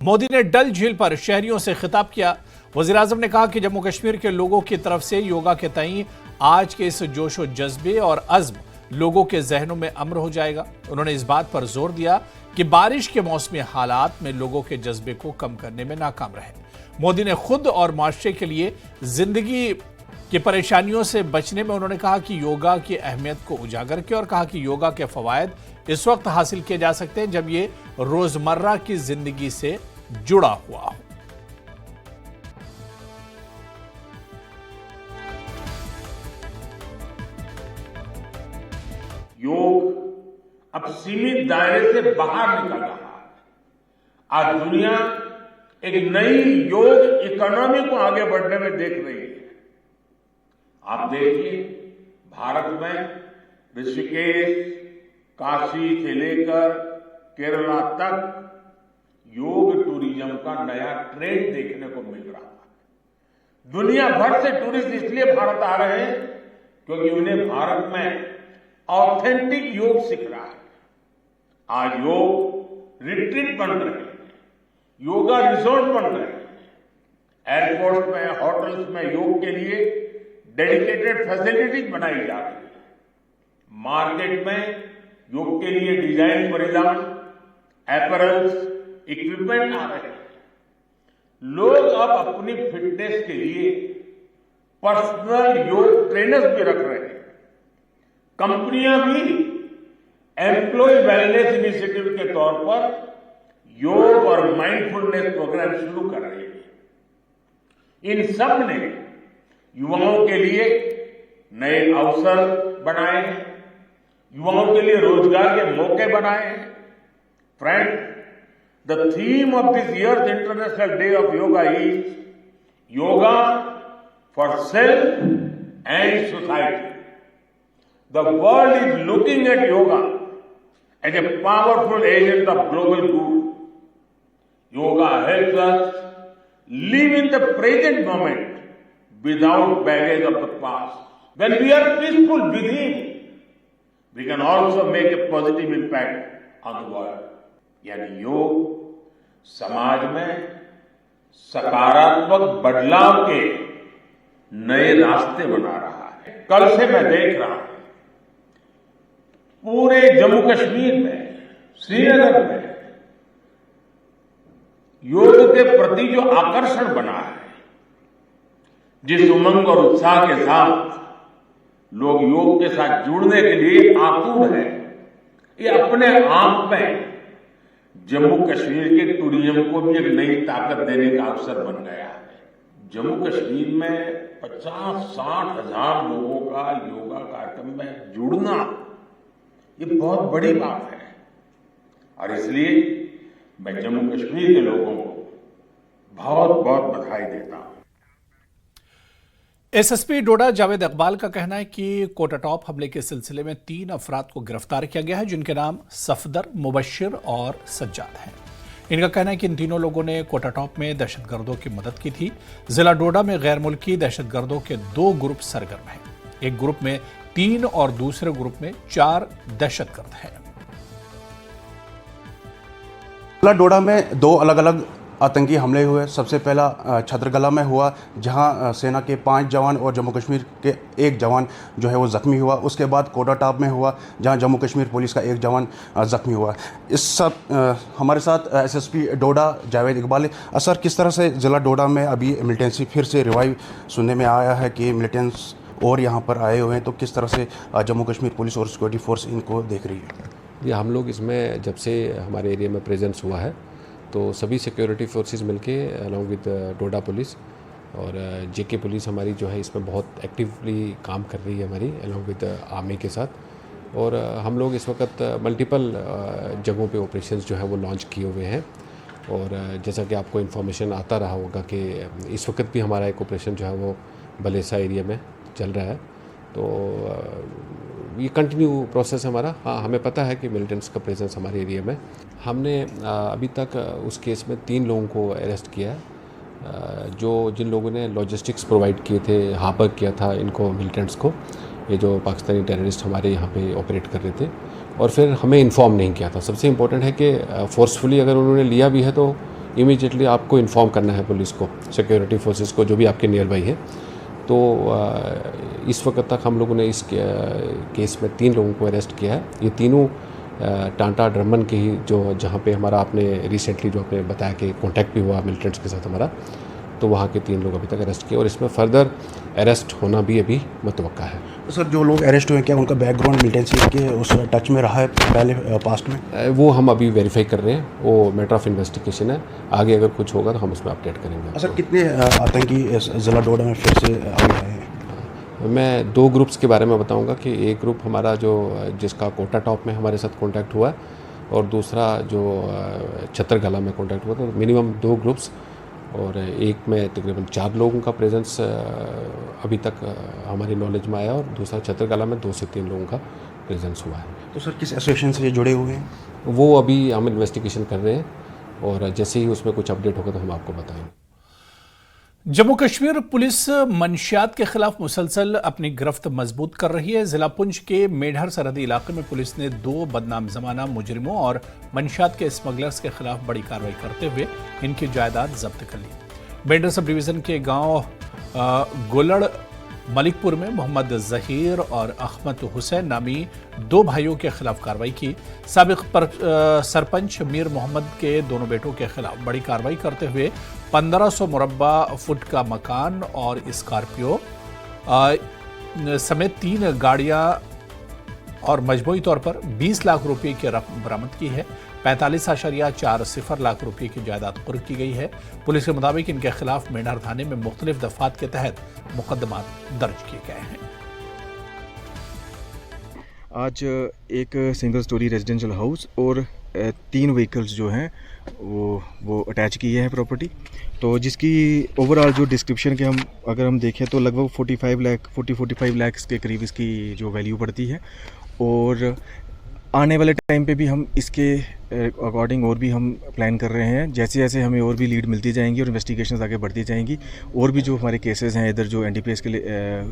मोदी ने डल झील पर शहरियों से खिताब किया। वज़ीर-ए-आज़म ने कहा कि जम्मू कश्मीर के लोगों की तरफ से योगा के तई आज के इस जोशो जज्बे और अज़्म लोगों के जहनों में अमर हो जाएगा। उन्होंने इस बात पर जोर दिया कि बारिश के मौसमी हालात में लोगों के जज्बे को कम करने में नाकाम रहे। मोदी ने खुद और माशरे के लिए जिंदगी की परेशानियों से बचने में उन्होंने कहा कि योगा की अहमियत को उजागर किया और कहा कि योगा के फवायद इस वक्त हासिल किए जा सकते हैं जब ये रोजमर्रा की जिंदगी से जुड़ा हुआ हो। योग अब सीमित दायरे से बाहर निकल रहा है। आज दुनिया एक नई योग इकोनॉमी को आगे बढ़ने में देख रही है। आप देखिए, भारत में ऋषिकेश, काशी से लेकर केरला तक योग टूरिज्म का नया ट्रेंड देखने को मिल रहा है। दुनिया भर से टूरिस्ट इसलिए भारत आ रहे हैं क्योंकि उन्हें भारत में ऑथेंटिक योग सीख रहा है। आज योग रिट्रीट बन रहे हैं, योगा रिसोर्ट बन रहे हैं, एयरपोर्ट में, होटल्स में योग के लिए डेडिकेटेड फैसिलिटीज बनाई जा रही है। मार्केट में योग के लिए डिजाइन परिधान, अपैरल्स, इक्विपमेंट आ रहे हैं। लोग अब अपनी फिटनेस के लिए पर्सनल योग ट्रेनर्स भी रख रहे हैं। कंपनियां भी एम्प्लॉय वेलनेस इनिशिएटिव के तौर पर योग और माइंडफुलनेस प्रोग्राम शुरू कर रही है। इन सब ने युवाओं के लिए नए अवसर बनाए हैं, युवाओं के लिए रोजगार के मौके बनाए हैं। Friend, the theme of this years international day of yoga is yoga for self and society. The world is looking at yoga as a powerful agent of global good. Yoga helps us live in the present moment without baggage of the past. When we are peaceful within, we can also make a positive impact on the world. यानी योग समाज में सकारात्मक बदलाव के नए रास्ते बना रहा है। कल से मैं देख रहा हूं पूरे जम्मू कश्मीर में, श्रीनगर में योग के प्रति जो आकर्षण बना है, जिस उमंग और उत्साह के साथ लोग योग के साथ जुड़ने के लिए आतुर हैं, ये अपने आप में जम्मू कश्मीर के टूरिज्म को भी एक नई ताकत देने का अवसर बन गया है। जम्मू कश्मीर में 50-60 हजार लोगों का योगा कार्यक्रम में जुड़ना ये बहुत बड़ी बात है और इसलिए मैं जम्मू कश्मीर के लोगों को बहुत बहुत बधाई देता हूं। एसएसपी डोडा जावेद इकबाल का कहना है कि कोटा टॉप हमले के सिलसिले में 3 अफराद को गिरफ्तार किया गया है, जिनके नाम सफदर, मुबशिर और सज्जाद हैं। इनका कहना है कि इन तीनों लोगों ने कोटा टॉप में दहशतगर्दों की मदद की थी। जिला डोडा में गैर मुल्की दहशतगर्दों के 2 ग्रुप सरगर्म हैं। एक ग्रुप में 3 और दूसरे ग्रुप में 4 दहशतगर्द हैं। जिला डोडा में 2 अलग अलग आतंकी हमले हुए। सबसे पहला छतरगला में हुआ, जहां सेना के 5 जवान और जम्मू कश्मीर के 1 जवान जो है वो ज़ख्मी हुआ। उसके बाद कोटा टॉप में हुआ, जहां जम्मू कश्मीर पुलिस का 1 जवान ज़ख्मी हुआ। इस सब हमारे साथ एसएसपी डोडा जावेद इकबाल है। सर, किस तरह से ज़िला डोडा में अभी मिलिटेंसी फिर से रिवाइव सुनने में आया है कि मिलिटेंट्स और यहाँ पर आए हुए हैं, तो किस तरह से जम्मू कश्मीर पुलिस और सिक्योरिटी फोर्स इनको देख रही है? ये हम लोग इसमें जब से हमारे एरिया में प्रेजेंस हुआ है तो सभी सिक्योरिटी फोर्सेस मिलके अलॉन्ग विद डोडा पुलिस और जेके पुलिस हमारी जो है इसमें बहुत एक्टिवली काम कर रही है हमारी अलॉन्ग विद आर्मी के साथ। और हम लोग इस वक्त मल्टीपल जगहों पे ऑपरेशंस जो है वो लॉन्च किए हुए हैं। और जैसा कि आपको इन्फॉर्मेशन आता रहा होगा कि इस वक्त भी हमारा एक ऑपरेशन जो है वो बलेसा एरिया में चल रहा है। तो ये कंटिन्यू प्रोसेस हमारा। हाँ, हमें पता है कि मिलिटेंट्स का प्रेजेंस हमारे एरिया में। हमने अभी तक उस केस में 3 लोगों को अरेस्ट किया है, जिन लोगों ने लॉजिस्टिक्स प्रोवाइड किए थे, हापर किया था इनको मिलिटेंट्स को। ये जो पाकिस्तानी टेररिस्ट हमारे यहाँ पे ऑपरेट कर रहे थे और फिर हमें इन्फॉर्म नहीं किया था। सबसे इम्पोर्टेंट है कि फोर्सफुली अगर उन्होंने लिया भी है तो इमीडिएटली आपको इन्फॉर्म करना है पुलिस को, सिक्योरिटी फोर्सेस को, जो भी आपके नियर बाई है। तो इस वक्त तक हम लोगों ने इस केस में 3 लोगों को अरेस्ट किया है। ये तीनों टांटा ड्रमन के ही जो जहाँ पे हमारा आपने रिसेंटली जो आपने बताया कि कांटेक्ट भी हुआ मिलिटेंट्स के साथ हमारा, तो वहाँ के 3 लोग अभी तक अरेस्ट किए और इसमें फर्दर अरेस्ट होना भी अभी मुतवक्का है। तो सर जो लोग अरेस्ट हुए क्या उनका बैकग्राउंड मिलिटेंसी के उस टच में रहा है पहले पास्ट में? वो हम अभी वेरीफाई कर रहे हैं, वो मैटर ऑफ इन्वेस्टिगेशन है। आगे अगर कुछ होगा तो हम उसमें अपडेट करेंगे। सर कितने आतंकी ज़िला डोडा में फिर से आगे आए हैं? मैं 2 ग्रुप्स के बारे में बताऊंगा कि एक ग्रुप हमारा जो जिसका कोटा टॉप में हमारे साथ कांटेक्ट हुआ है और दूसरा जो छतरगला में कांटेक्ट हुआ, तो मिनिमम 2 ग्रुप्स और एक में तकरीबन 4 लोगों का प्रेजेंस अभी तक हमारी नॉलेज में आया और दूसरा छतरगला में 2 से 3 लोगों का प्रेजेंस हुआ है। तो सर किस एसोसिएशन से ये जुड़े हुए हैं? वो अभी हम इन्वेस्टिगेशन कर रहे हैं और जैसे ही उसमें कुछ अपडेट होगा तो हम आपको बताएंगे। जम्मू कश्मीर पुलिस मंशियात के खिलाफ मुसलसल अपनी गिरफ्त मजबूत कर रही है। जिला पुंछ के मेढर सरहदी इलाके में पुलिस ने 2 बदनाम जमाना मुजरिमों और मंशियात के स्मगलर्स के खिलाफ बड़ी कार्रवाई करते हुए इनकी जायदाद जब्त कर ली। मेढर सब डिवीजन के गांव गोलड़ मलिकपुर में मोहम्मद जहीर और अहमद हुसैन नामी 2 भाइयों के खिलाफ कार्रवाई की। साबिक सरपंच मीर मोहम्मद के दोनों बेटों के खिलाफ बड़ी कार्रवाई करते हुए 1500 मुरब्बा फुट का मकान और स्कॉर्पियो समेत 3 गाड़ियां और मजमूई तौर पर 20 लाख रुपए की रकम बरामद की है। 45.40 लाख रुपए की जायदाद कुर्क की गई है। पुलिस के मुताबिक इनके खिलाफ मेढर थाने में मुख्तलिफ दफात के तहत मुकदमा दर्ज किए गए हैं। आज एक सिंगल स्टोरी रेजिडेंशियल हाउस और 3 व्हीकल्स जो हैं वो अटैच किए हैं प्रॉपर्टी। तो जिसकी ओवरऑल जो डिस्क्रिप्शन के अगर हम देखें तो लगभग 45 लाख के करीब इसकी जो वैल्यू पड़ती है। और आने वाले टाइम पे भी हम इसके अकॉर्डिंग और भी हम प्लान कर रहे हैं। जैसे जैसे हमें और भी लीड मिलती जाएंगी और इन्वेस्टिगेशंस आगे बढ़ती जाएंगी और भी जो हमारे केसेस हैं इधर जो एनडीपीएस के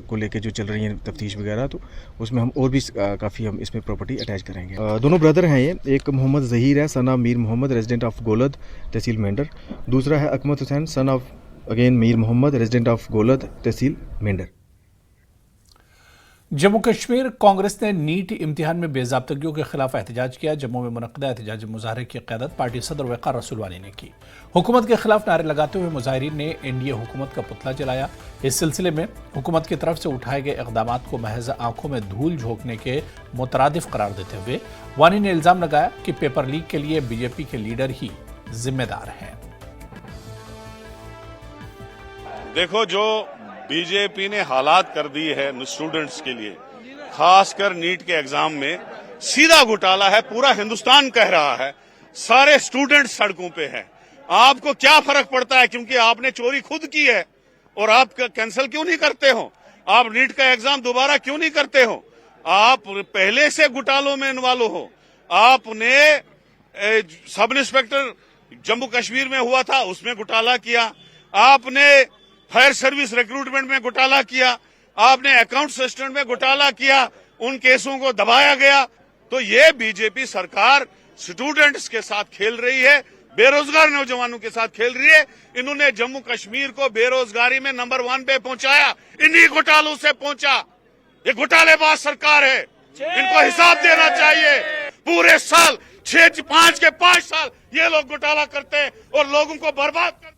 को लेके जो चल रही हैं तफ्तीश वगैरह, तो उसमें हम और भी काफ़ी हम इसमें प्रॉपर्टी अटैच करेंगे। दोनों ब्रदर हैं ये, एक मोहम्मद जहीर है son of Mir Mohammad resident of Golad तहसील मेंढर, दूसरा है Akmat Hussain son of again Mir Mohammad resident of Golad तहसील मेंढर। जम्मू कश्मीर कांग्रेस ने नीट इम्तिहान में बेज़ाब्तगियों के खिलाफ एहतजाज किया। जम्मू में मुनक़दा एहतजाजी मुजाहरे की क़यादत पार्टी सदर वक़ार रसूलवानी ने की। हुकूमत के खिलाफ नारे लगाते हुए मुजाहिरीन ने एनडीए हुकूमत का पुतला जलाया। इस सिलसिले में हुकूमत की तरफ से उठाए गए इक़दामात को महज आंखों में धूल झोंकने के मुतरादिफ करार देते हुए वानी ने इल्ज़ाम लगाया कि पेपर लीक के लिए बीजेपी के लीडर ही जिम्मेदार हैं। देखो, जो बीजेपी ने हालात कर दी है स्टूडेंट्स के लिए, खासकर नीट के एग्जाम में सीधा घोटाला है। पूरा हिंदुस्तान कह रहा है, सारे स्टूडेंट्स सड़कों पे हैं। आपको क्या फर्क पड़ता है? क्योंकि आपने चोरी खुद की है और आप कैंसिल क्यों नहीं करते हो? आप नीट का एग्जाम दोबारा क्यों नहीं करते हो? आप पहले से घोटालों में इन्वॉल्व हो। आपने सब इंस्पेक्टर जम्मू कश्मीर में हुआ था, उसमें घोटाला किया। आपने फायर सर्विस रिक्रूटमेंट में घोटाला किया। आपने अकाउंट असिस्टेंट में घोटाला किया। उन केसों को दबाया गया। तो ये बीजेपी सरकार स्टूडेंट्स के साथ खेल रही है, बेरोजगार नौजवानों के साथ खेल रही है। इन्होंने जम्मू कश्मीर को बेरोजगारी में नंबर 1 पे पहुंचाया, इन्हीं घोटालों से पहुंचा। ये घोटालेबाज सरकार है, इनको हिसाब देना चाहिए। पूरे साल 5 के 5 साल ये लोग घोटाला करते हैं और लोगों को बर्बाद करते हैं।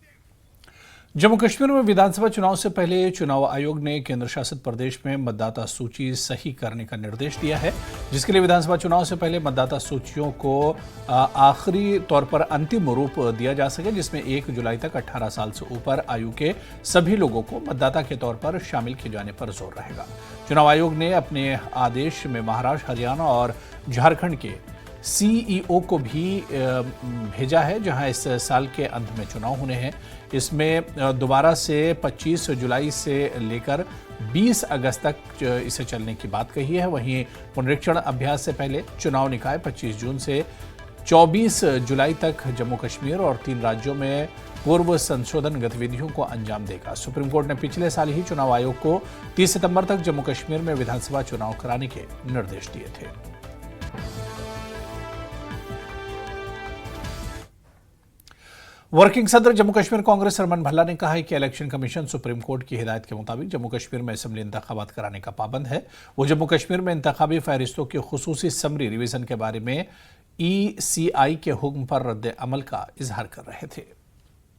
जम्मू कश्मीर में विधानसभा चुनाव से पहले चुनाव आयोग ने केंद्र शासित प्रदेश में मतदाता सूची सही करने का निर्देश दिया है, जिसके लिए विधानसभा चुनाव से पहले मतदाता सूचियों को आखिरी तौर पर अंतिम रूप दिया जा सके, जिसमें 1 जुलाई तक 18 साल से ऊपर आयु के सभी लोगों को मतदाता के तौर पर शामिल किए जाने पर जोर रहेगा। चुनाव आयोग ने अपने आदेश में महाराष्ट्र, हरियाणा और झारखंड के सीईओ को भी भेजा है, जहां इस साल के अंत में चुनाव होने हैं। इसमें दोबारा से 25 जुलाई से लेकर 20 अगस्त तक इसे चलने की बात कही है। वहीं पुनरीक्षण अभ्यास से पहले चुनाव निकाय 25 जून से 24 जुलाई तक जम्मू कश्मीर और 3 राज्यों में पूर्व संशोधन गतिविधियों को अंजाम देगा। सुप्रीम कोर्ट ने पिछले साल ही चुनाव आयोग को 30 सितंबर तक जम्मू कश्मीर में विधानसभा चुनाव कराने के निर्देश दिए थे। वर्किंग सदर जम्मू कश्मीर कांग्रेस रमन भल्ला ने कहा है कि इलेक्शन कमीशन सुप्रीम कोर्ट की हिदायत के मुताबिक जम्मू कश्मीर में असेंबली इंतखाबात कराने का पाबंद है। वो जम्मू कश्मीर में इंतखाबी फहरिस्तों की खुसूसी समरी रिवीजन के बारे में ECI के हुक्म पर रद्द अमल का इजहार कर रहे थे।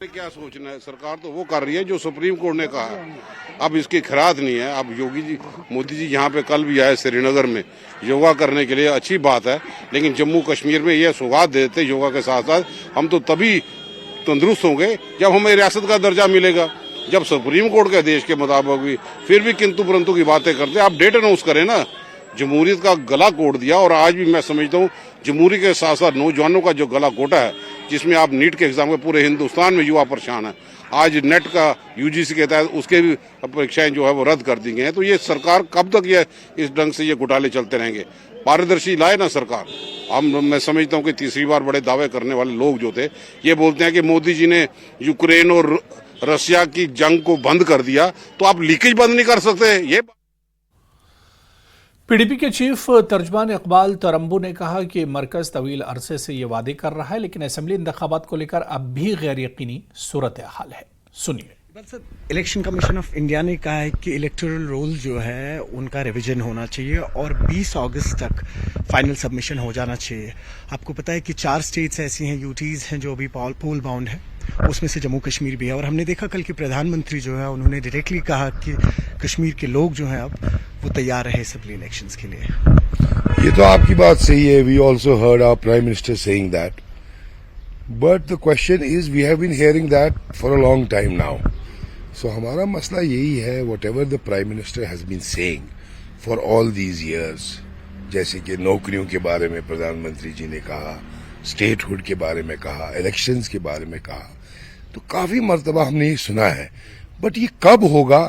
क्या सोचना है, सरकार तो वो कर रही है जो सुप्रीम कोर्ट ने कहा। अब इसकी खैरात नहीं है। अब योगी जी, मोदी जी यहाँ पे कल भी आए श्रीनगर में योगा करने के लिए, अच्छी बात है, लेकिन जम्मू कश्मीर में ये सौगात देते योगा के साथ साथ हम तो तभी तंदुरुस्त होंगे जब हमें रियासत का दर्जा मिलेगा। जब सुप्रीम कोर्ट के आदेश के मुताबिक भी फिर भी किंतु परंतु की बातें करते, आप डेट अनाउंस करें ना। जमहूरियत का गला कोट दिया और आज भी मैं समझता हूँ जमहूरी के साथ साथ नौजवानों का जो गला कोटा है, जिसमें आप नीट के एग्जाम में पूरे हिंदुस्तान में युवा परेशान है। आज नेट का UGC के तहत उसके भी परीक्षाएं जो है वो रद्द कर दी गई हैं। तो ये सरकार कब तक ये इस ढंग से ये घोटाले चलते रहेंगे? पारदर्शी लाए ना सरकार। मैं समझता हूँ कि तीसरी बार बड़े दावे करने वाले लोग जो थे ये बोलते हैं कि मोदी जी ने यूक्रेन और रशिया की जंग को बंद कर दिया, तो आप लीकेज बंद नहीं कर सकते। ये PDP के चीफ तर्जमान इकबाल तरम्बू ने कहा कि मरकज तवील अरसे से ये वादे कर रहा है, लेकिन असेंबली इंतखाबात को लेकर अब भी गैर यकीनी सूरत हाल है। सुनिए। इलेक्शन कमीशन ऑफ इंडिया ने कहा है कि इलेक्टोरल रोल जो है उनका रिवीजन होना चाहिए और 20 अगस्त तक फाइनल सबमिशन हो जाना चाहिए। आपको पता है कि 4 स्टेट्स ऐसी हैं, यूटीज हैं, जो अभी पोल बाउंड है, उसमें से जम्मू कश्मीर भी है। और हमने देखा कल कि प्रधानमंत्री जो है उन्होंने डायरेक्टली कहा कि कश्मीर के लोग जो हैं अब वो तैयार है असेंबली इलेक्शंस के लिए। ये तो आपकी बात सही है। We also heard our prime minister saying that, but the question is we have been hearing that for a long time now. So हमारा मसला यही है, whatever the prime minister has been saying for all these years, जैसे कि नौकरियों के बारे में प्रधानमंत्री जी ने कहा, स्टेटहुड के बारे में कहा, इलेक्शंस के बारे में कहा, तो काफी मर्तबा हमने ये सुना है, बट ये कब होगा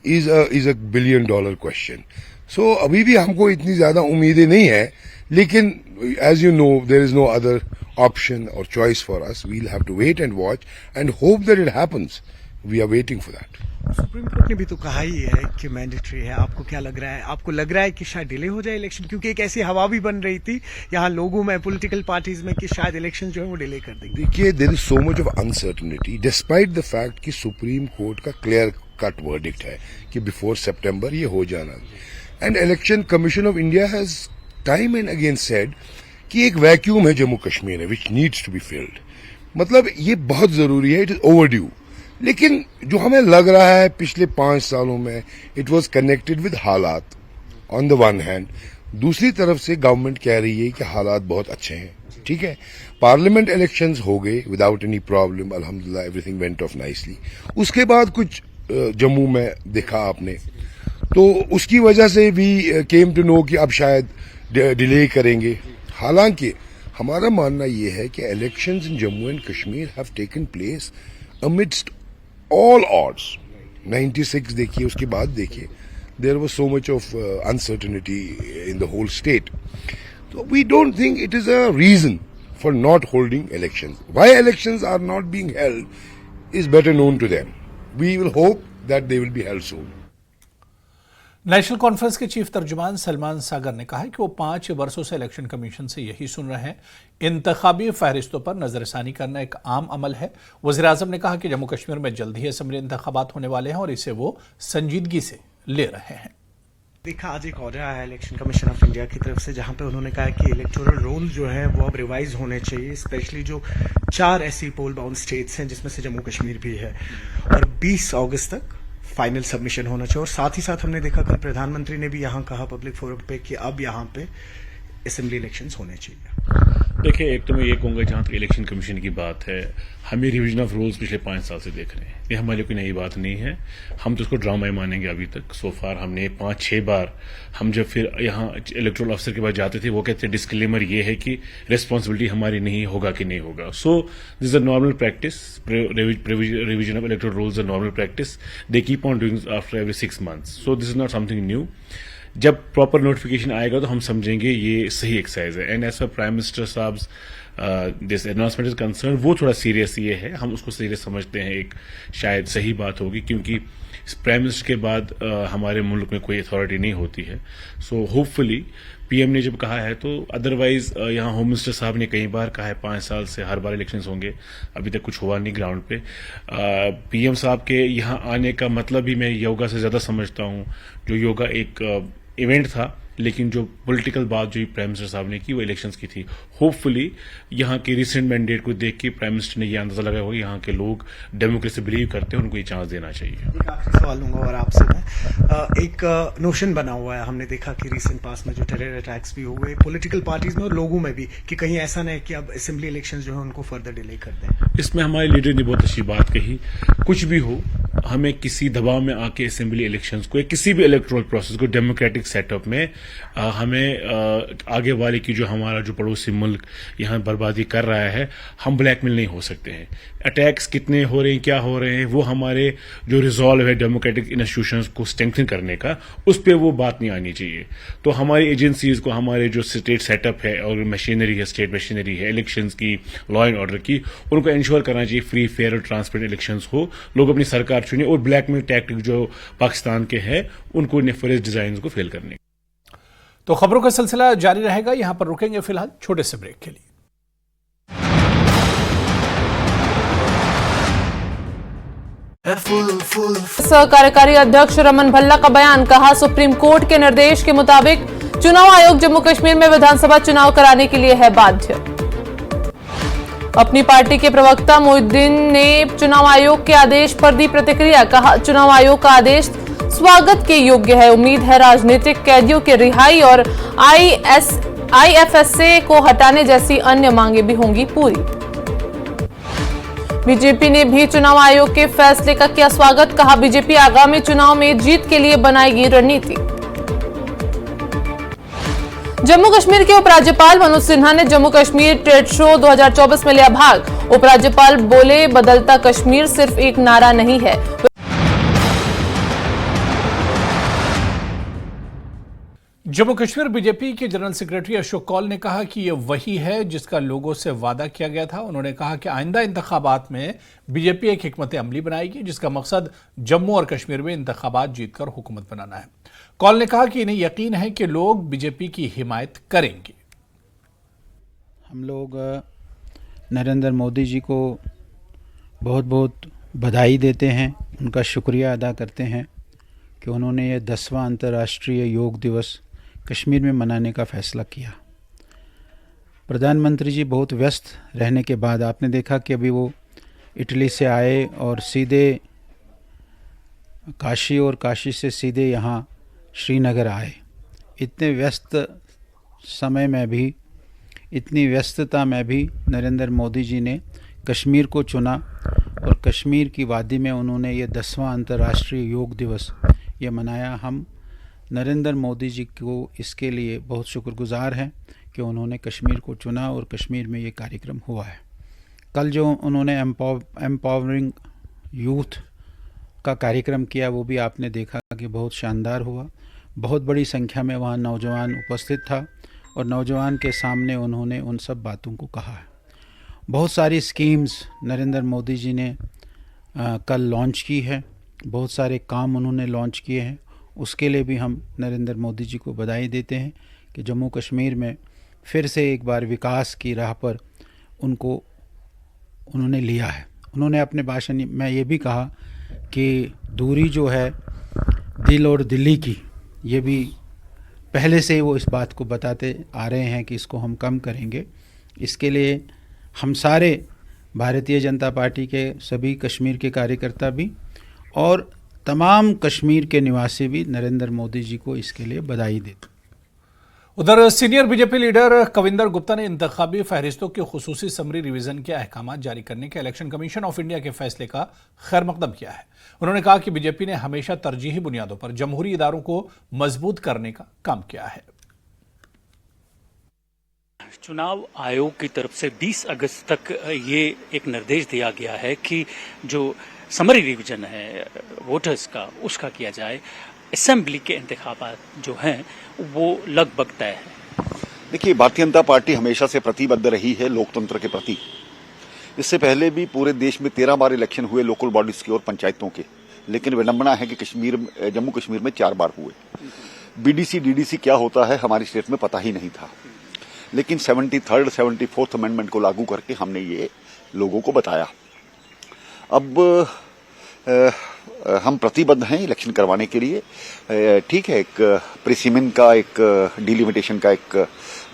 is a $1 billion question. So अभी भी हमको इतनी ज्यादा उम्मीदें नहीं है, लेकिन as you know there is no other option और choice for us. We'll have to wait and watch and hope that it happens. We are waiting for that. Supreme court ने भी तो कहा ही है कि मैंडेटरी है। आपको क्या लग रहा है? आपको लग रहा है कि शायद डिले हो जाए इलेक्शन? क्योंकि एक ऐसी हवा भी बन रही थी यहाँ लोगों में, पॉलिटिकल पार्टीज में, कि शायद इलेक्शन जो है वो डिले कर देंगे। देखिए, there is so much of uncertainty despite the fact कि सुप्रीम कोर्ट का क्लियर कट वर्डिक्ट है कि बिफोर सितंबर ये हो जाना। And election commission of India has time and again said कि एक वैक्यूम है जम्मू कश्मीर में which needs to be filled. मतलब ये बहुत जरूरी है, इट इज ओवरड्यू। लेकिन जो हमें लग रहा है पिछले 5 सालों में, इट वॉज कनेक्टेड विद हालात ऑन द वन हैंड। दूसरी तरफ से गवर्नमेंट कह रही है कि हालात बहुत अच्छे हैं, ठीक है। पार्लियामेंट इलेक्शंस हो गए विदाउट एनी प्रॉब्लम, अल्हम्दुलिल्लाह एवरीथिंग वेंट ऑफ नाइसली। उसके बाद कुछ जम्मू में देखा आपने, तो उसकी वजह से भी केम टू नो कि अब शायद डिले करेंगे। हालांकि हमारा मानना यह है कि elections in Jammu and Kashmir have taken place amidst all odds. 96 देखिए, उसके बाद देखिए, there was so much of uncertainty in the whole state. So we don't think it is a reason for not holding elections. Why elections are not being held is better known to them. We will hope that they will be held soon. National conference के chief तर्जुमान Salman सागर ने कहा है कि वो 5 वर्षों से election commission से यही सुन रहे हैं, इंतखाबी फहरिस्तों पर नजरसानी करना एक आम अमल है। वज़ीर आज़म ने कहा कि जम्मू कश्मीर में जल्द ही असेंबली इंतखाबात होने वाले हैं और इसे वो संजीदगी से ले रहे हैं। देखा, आज एक ऑर्डर आया इलेक्शन कमीशन ऑफ इंडिया की तरफ से, जहां पे उन्होंने कहा कि इलेक्टोरल रोल जो है वो अब रिवाइज होने चाहिए, स्पेशली जो 4 ऐसी पोल बाउंड स्टेट्स हैं जिसमें से जम्मू कश्मीर भी है, और 20 अगस्त तक फाइनल सबमिशन होना चाहिए। और साथ ही साथ हमने देखा कल प्रधानमंत्री ने भी यहाँ कहा पब्लिक फोरम पे कि अब यहाँ पे असेंबली इलेक्शंस होने चाहिए। देखिए, एक तो मैं ये कहूँगा, जहाँ तक इलेक्शन कमीशन की बात है, हम ये रिवीजन ऑफ रूल्स पिछले 5 साल से देख रहे हैं। ये हमारे लिए कोई नई बात नहीं है, हम तो उसको ड्रामा ही मानेंगे। अभी तक सो फार हमने 5-6 बार, हम जब फिर यहाँ इलेक्टोरल ऑफिसर के पास जाते थे, वो कहते डिस्क्लेमर ये है कि रिस्पॉन्सिबिलिटी हमारी नहीं होगा कि नहीं होगा। So this is a normal practice, revision of electoral rules a normal practice, they keep on doing after every 6 months। So this is not something new. जब प्रॉपर नोटिफिकेशन आएगा तो हम समझेंगे ये सही एक्सरसाइज है। And as per prime minister साहब this announcement is concern, वो थोड़ा सीरियस ये है, हम उसको सीरियस समझते हैं। एक शायद सही बात होगी, क्योंकि प्राइम मिनिस्टर के बाद हमारे मुल्क में कोई अथॉरिटी नहीं होती है। सो होपफुली पीएम ने जब कहा है, तो अदरवाइज यहाँ होम मिनिस्टर साहब ने कई बार कहा है 5 साल से हर बार इलेक्शंस होंगे, अभी तक कुछ हुआ नहीं ग्राउंड पे। पीएम साहब के यहाँ आने का मतलब ही मैं योगा से ज्यादा समझता हूँ। जो योगा एक इवेंट था, लेकिन जो पॉलिटिकल बात जो प्राइम मिनिस्टर साहब ने की वो इलेक्शंस की थी। होपफुली यहाँ के रिसेंट मैंडेट को देख के प्राइम मिनिस्टर ने ये अंदाजा लगाया होगा यहाँ के लोग डेमोक्रेसी बिलीव करते हैं, उनको ये चांस देना चाहिए। एक आखिरी सवाल लूंगा और आपसे मैं, एक नोशन बना हुआ है, हमने देखा कि रिसेंट पास में जो टेरर अटैक्स भी हुए पॉलिटिकल पार्टीज में और लोगों में भी, कि कहीं ऐसा नहीं कि अब असेंबली इलेक्शन जो है उनको फर्दर डिले कर दें। इसमें हमारे लीडर ने बहुत अच्छी बात कही, कुछ भी हो हमें किसी दबाव में आके असेंबली इलेक्शंस को या किसी भी इलेक्टोरल प्रोसेस को डेमोक्रेटिक सेटअप में हमें आगे वाले की जो हमारा जो पड़ोसी मुल्क यहाँ बर्बादी कर रहा है, हम ब्लैकमेल नहीं हो सकते हैं। अटैक्स कितने हो रहे हैं, क्या हो रहे हैं, वो हमारे जो रिजॉल्व है डेमोक्रेटिक इंस्टीट्यूशंस को स्ट्रेंथन करने का, उस पर वो बात नहीं आनी चाहिए। तो हमारी एजेंसीज को, हमारे जो स्टेट सेटअप है और मशीनरी है, स्टेट मशीनरी है इलेक्शंस की, लॉ एंड ऑर्डर की, उनको इंश्योर करना चाहिए फ्री फेयर और ट्रांसपेरेंट इलेक्शंस हो, लोग अपनी सरकार चुने और ब्लैकमेल टैक्टिक जो पाकिस्तान के हैं उनको नेफरेज डिजाइन को फेल करने। तो खबरों का सिलसिला जारी रहेगा, यहां पर रुकेंगे फिलहाल छोटे से ब्रेक के लिए। कार्यकारी अध्यक्ष रमन भल्ला का बयान, कहा सुप्रीम कोर्ट के निर्देश के मुताबिक चुनाव आयोग जम्मू कश्मीर में विधानसभा चुनाव कराने के लिए है बाध्य। अपनी पार्टी के प्रवक्ता मोहिउद्दीन ने चुनाव आयोग के आदेश पर दी प्रतिक्रिया, कहा चुनाव आयोग का आदेश स्वागत के योग्य है, उम्मीद है राजनीतिक कैदियों की रिहाई और आईएफएसए को हटाने जैसी अन्य मांगे भी होंगी पूरी। बीजेपी ने भी चुनाव आयोग के फैसले का किया स्वागत, कहा बीजेपी आगामी चुनाव में जीत के लिए बनाएगी रणनीति। जम्मू कश्मीर के उपराज्यपाल मनोज सिन्हा ने जम्मू कश्मीर ट्रेड शो 2024 में लिया भाग। उपराज्यपाल बोले, बदलता कश्मीर सिर्फ एक नारा नहीं है। जम्मू कश्मीर बीजेपी के जनरल सेक्रेटरी अशोक कौल ने कहा कि यह वही है जिसका लोगों से वादा किया गया था। उन्होंने कहा कि आइंदा इंतखाबात में बीजेपी एक हिकमत अमली बनाएगी जिसका मकसद जम्मू और कश्मीर में इंतखाबात जीतकर हुकूमत बनाना है। कौल ने कहा कि इन्हें यकीन है कि लोग बीजेपी की हिमायत करेंगे। हम लोग नरेंद्र मोदी जी को बहुत बहुत बधाई देते हैं, उनका शुक्रिया अदा करते हैं कि उन्होंने ये 10वां अंतर्राष्ट्रीय योग दिवस कश्मीर में मनाने का फैसला किया। प्रधानमंत्री जी बहुत व्यस्त रहने के बाद आपने देखा कि अभी वो इटली से आए और सीधे काशी और काशी से सीधे यहाँ श्रीनगर आए। इतने व्यस्त समय में भी, इतनी व्यस्तता में भी नरेंद्र मोदी जी ने कश्मीर को चुना और कश्मीर की वादी में उन्होंने ये 10वां अंतर्राष्ट्रीय योग दिवस ये मनाया। हम नरेंद्र मोदी जी को इसके लिए बहुत शुक्रगुजार हैं कि उन्होंने कश्मीर को चुना और कश्मीर में ये कार्यक्रम हुआ है। कल जो उन्होंने एम्पावरिंग यूथ का कार्यक्रम किया वो भी आपने देखा कि बहुत शानदार हुआ। बहुत बड़ी संख्या में वहाँ नौजवान उपस्थित था और नौजवान के सामने उन्होंने उन सब बातों को कहा है। बहुत सारी स्कीम्स नरेंद्र मोदी जी ने कल लॉन्च की है, बहुत सारे काम उन्होंने लॉन्च किए हैं। उसके लिए भी हम नरेंद्र मोदी जी को बधाई देते हैं कि जम्मू कश्मीर में फिर से एक बार विकास की राह पर उन्होंने लिया है। उन्होंने अपने भाषण में ये भी कहा कि दूरी जो है दिल और दिल्ली की, ये भी पहले से वो इस बात को बताते आ रहे हैं कि इसको हम कम करेंगे। इसके लिए हम सारे भारतीय जनता पार्टी के सभी कश्मीर के कार्यकर्ता भी और तमाम कश्मीर के निवासी भी नरेंद्र मोदी जी को इसके लिए बधाई देते। उधर senior BJP leader Kavinder Gupta ने इंतखाबी फहरिस्तों की खुसूसी समरी रिवीजन के अहकाम जारी करने के इलेक्शन कमीशन ऑफ इंडिया के फैसले का खैर मकदम किया है। उन्होंने कहा कि बीजेपी ने हमेशा तरजीही बुनियादों पर जमहूरी इदारों को मजबूत करने का काम किया है। चुनाव आयोग की तरफ से 20 अगस्त तक ये एक निर्देश दिया गया है कि जो समरी रिवीजन है वोटर्स का, उसका किया जाए। असेंबली के इंतखाबात जो हैं वो लगभग तय है। देखिए, भारतीय जनता पार्टी हमेशा से प्रतिबद्ध रही है लोकतंत्र के प्रति। इससे पहले भी पूरे देश में 13 बार इलेक्शन हुए लोकल बॉडीज के और पंचायतों के, लेकिन विडंबना है कि जम्मू कश्मीर में 4 बार हुए। बीडीसी डीडीसी क्या होता है हमारी स्टेट में पता ही नहीं था, लेकिन 73rd 74th अमेंडमेंट को लागू करके हमने ये लोगों को बताया। अब हम प्रतिबद्ध हैं इलेक्शन करवाने के लिए। ठीक है, एक प्रीसिमेन का एक डिलिमिटेशन का एक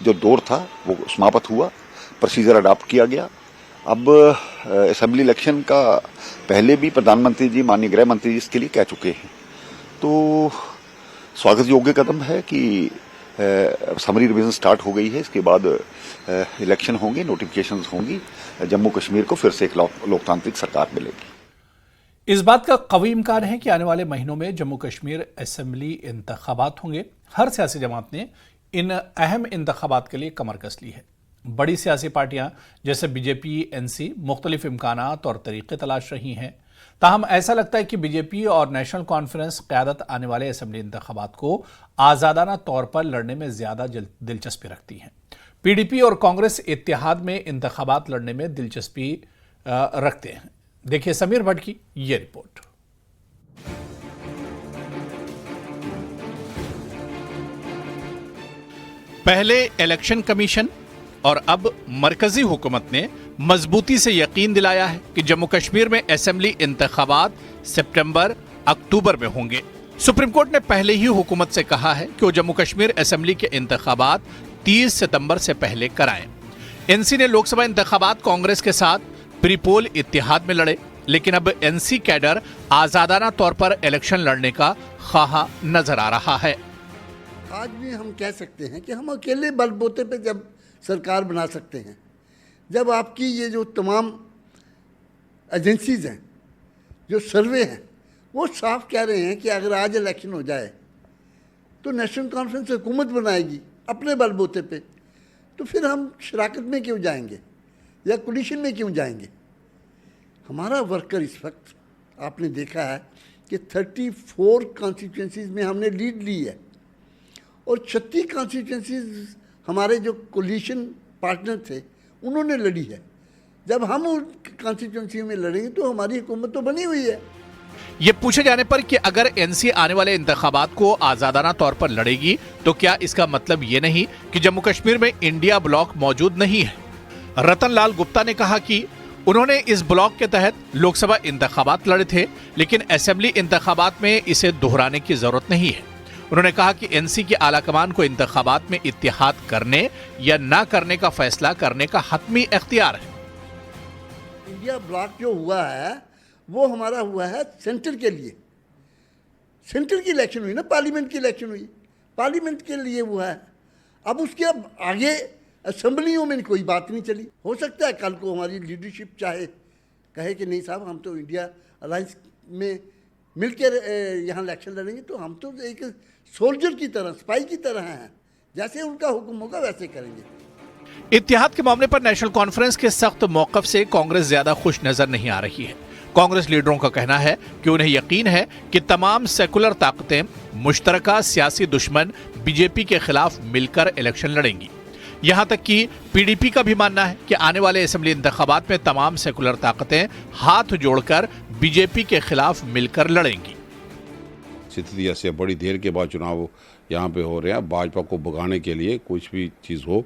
जो दौर था वो समाप्त हुआ, प्रोसीजर अडॉप्ट किया गया। अब असेंबली इलेक्शन का पहले भी प्रधानमंत्री जी, माननीय गृह मंत्री जी इसके लिए कह चुके हैं, तो स्वागत योग्य कदम है कि समरी रिवीजन स्टार्ट हो गई है। इसके बाद इलेक्शन होंगे, नोटिफिकेशंस होंगी, जम्मू कश्मीर को फिर से एक लोकतांत्रिक सरकार मिलेगी। इस बात का कवी इम्कान है कि आने वाले महीनों में जम्मू कश्मीर असेंबली इंतखाबात होंगे। हर सियासी जमात ने इन अहम इंतखाबात के लिए कमर कस ली है। बड़ी सियासी पार्टियां जैसे बीजेपी, एनसी मुख्तलिफ इम्कानात और तरीके तलाश रही हैं। ताहम ऐसा लगता है कि बीजेपी और नेशनल कॉन्फ्रेंस क़यादत आने वाले असेंबली इंतखाबात को आज़ादाना तौर पर लड़ने में ज़्यादा दिलचस्पी रखती हैं। पीडीपी और कांग्रेस इत्तेहाद में इंतखाबात लड़ने में दिलचस्पी रखते हैं। देखिए समीर भट्ट की ये रिपोर्ट। पहले इलेक्शन कमीशन और अब मरकजी हुकूमत ने मजबूती से यकीन दिलाया है कि जम्मू कश्मीर में असेंबली इंतखाबात सितंबर अक्टूबर में होंगे। सुप्रीम कोर्ट ने पहले ही हुकूमत से कहा है कि वो जम्मू कश्मीर असेंबली के इंतखाबात 30 सितंबर से पहले कराएं। एनसी ने लोकसभा इंतखाबात कांग्रेस के साथ प्रीपोल इत्तेहाद में लड़े, लेकिन अब एनसी कैडर आजादाना तौर पर इलेक्शन लड़ने का ख्वाहा नजर आ रहा है। आज भी हम कह सकते हैं कि हम अकेले बलबूते पे जब सरकार बना सकते हैं, जब आपकी ये जो तमाम एजेंसीज हैं, जो सर्वे हैं, वो साफ कह रहे हैं कि अगर आज इलेक्शन हो जाए तो नेशनल कॉन्फ्रेंस हुकूमत बनाएगी अपने बलबूते पे, तो फिर हम शराकत में क्यों जाएंगे या कोलिशन में क्यों जाएंगे। हमारा वर्कर इस वक्त आपने देखा है कि 34 कॉन्स्टिट्यूंसीज में हमने लीड ली है और 36 कॉन्स्टिट्यूंसीज हमारे जो कोलिशन पार्टनर थे उन्होंने लड़ी है। जब हम उन कॉन्स्टिट्यूंसी में लड़ेंगे तो हमारी हुकूमत तो बनी हुई है। ये पूछे जाने पर कि अगर एनसी आने वाले इंतखाबात को आजादाना तौर पर लड़ेगी तो क्या इसका मतलब ये नहीं कि जम्मू कश्मीर में इंडिया ब्लॉक मौजूद नहीं है। रतन लाल गुप्ता ने कहा कि उन्होंने इस ब्लॉक के तहत लोकसभा इंतखाबात लड़े थे, लेकिन असेंबली इंतखाबात में इसे दोहराने की जरूरत नहीं है। उन्होंने कहा कि एनसी की आला कमान को इंतखाबात में इत्तेहाद करने या ना करने का फैसला करने का हतमी इख्तियार है। इंडिया ब्लॉक जो हुआ है वो हमारा हुआ है सेंटर के लिए। सेंटर की इलेक्शन हुई ना, पार्लियामेंट की इलेक्शन हुई, पार्लियामेंट के लिए हुआ है। अब उसके अब आगे असेंबलियों में कोई बात नहीं चली। हो सकता है कल को हमारी लीडरशिप चाहे कहे कि नहीं साहब हम तो इंडिया अलायंस में मिलकर यहाँ इलेक्शन लड़ेंगे, तो हम तो एक सोल्जर की तरह, सिपाही की तरह हैं, जैसे उनका हुक्म होगा वैसे करेंगे। इत्तेहाद के मामले पर नेशनल कॉन्फ्रेंस के सख्त मौकफ से कांग्रेस ज्यादा खुश नजर नहीं आ रही है। कांग्रेस लीडरों का कहना है कि उन्हें यकीन है कि तमाम सेकुलर ताकतें मुश्तरका सियासी दुश्मन बीजेपी के खिलाफ मिलकर इलेक्शन लड़ेंगी। यहां तक कि पीडीपी का भी मानना है कि आने वाले असेंबली इंतखाबात में तमाम सेकुलर ताकतें हाथ जोड़कर बीजेपी के खिलाफ मिलकर लड़ेंगी। स्थिति ऐसे बड़ी देर के बाद चुनाव यहाँ पे हो रहे हैं, भाजपा को भगाने के लिए कुछ भी चीज़ हो,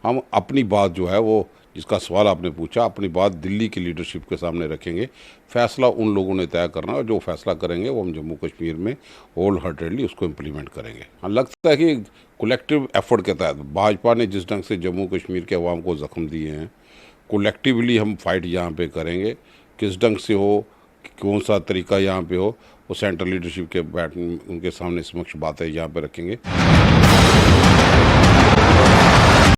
हम अपनी बात जो है वो, जिसका सवाल आपने पूछा, अपनी बात दिल्ली की लीडरशिप के सामने रखेंगे। फैसला उन लोगों ने तय करना और जो फैसला करेंगे वो हम जम्मू कश्मीर में होल हार्टेडली उसको इम्प्लीमेंट करेंगे। हाँ, लगता है कि कलेक्टिव एफर्ट के तहत भाजपा ने जिस ढंग से जम्मू कश्मीर के अवाम को जख्म दिए हैं, कलेक्टिवली हम फाइट यहाँ पे करेंगे। किस ढंग से हो, कौन सा तरीका यहाँ पे हो, वो सेंट्रल लीडरशिप के उनके सामने समक्ष बातें यहाँ पे रखेंगे।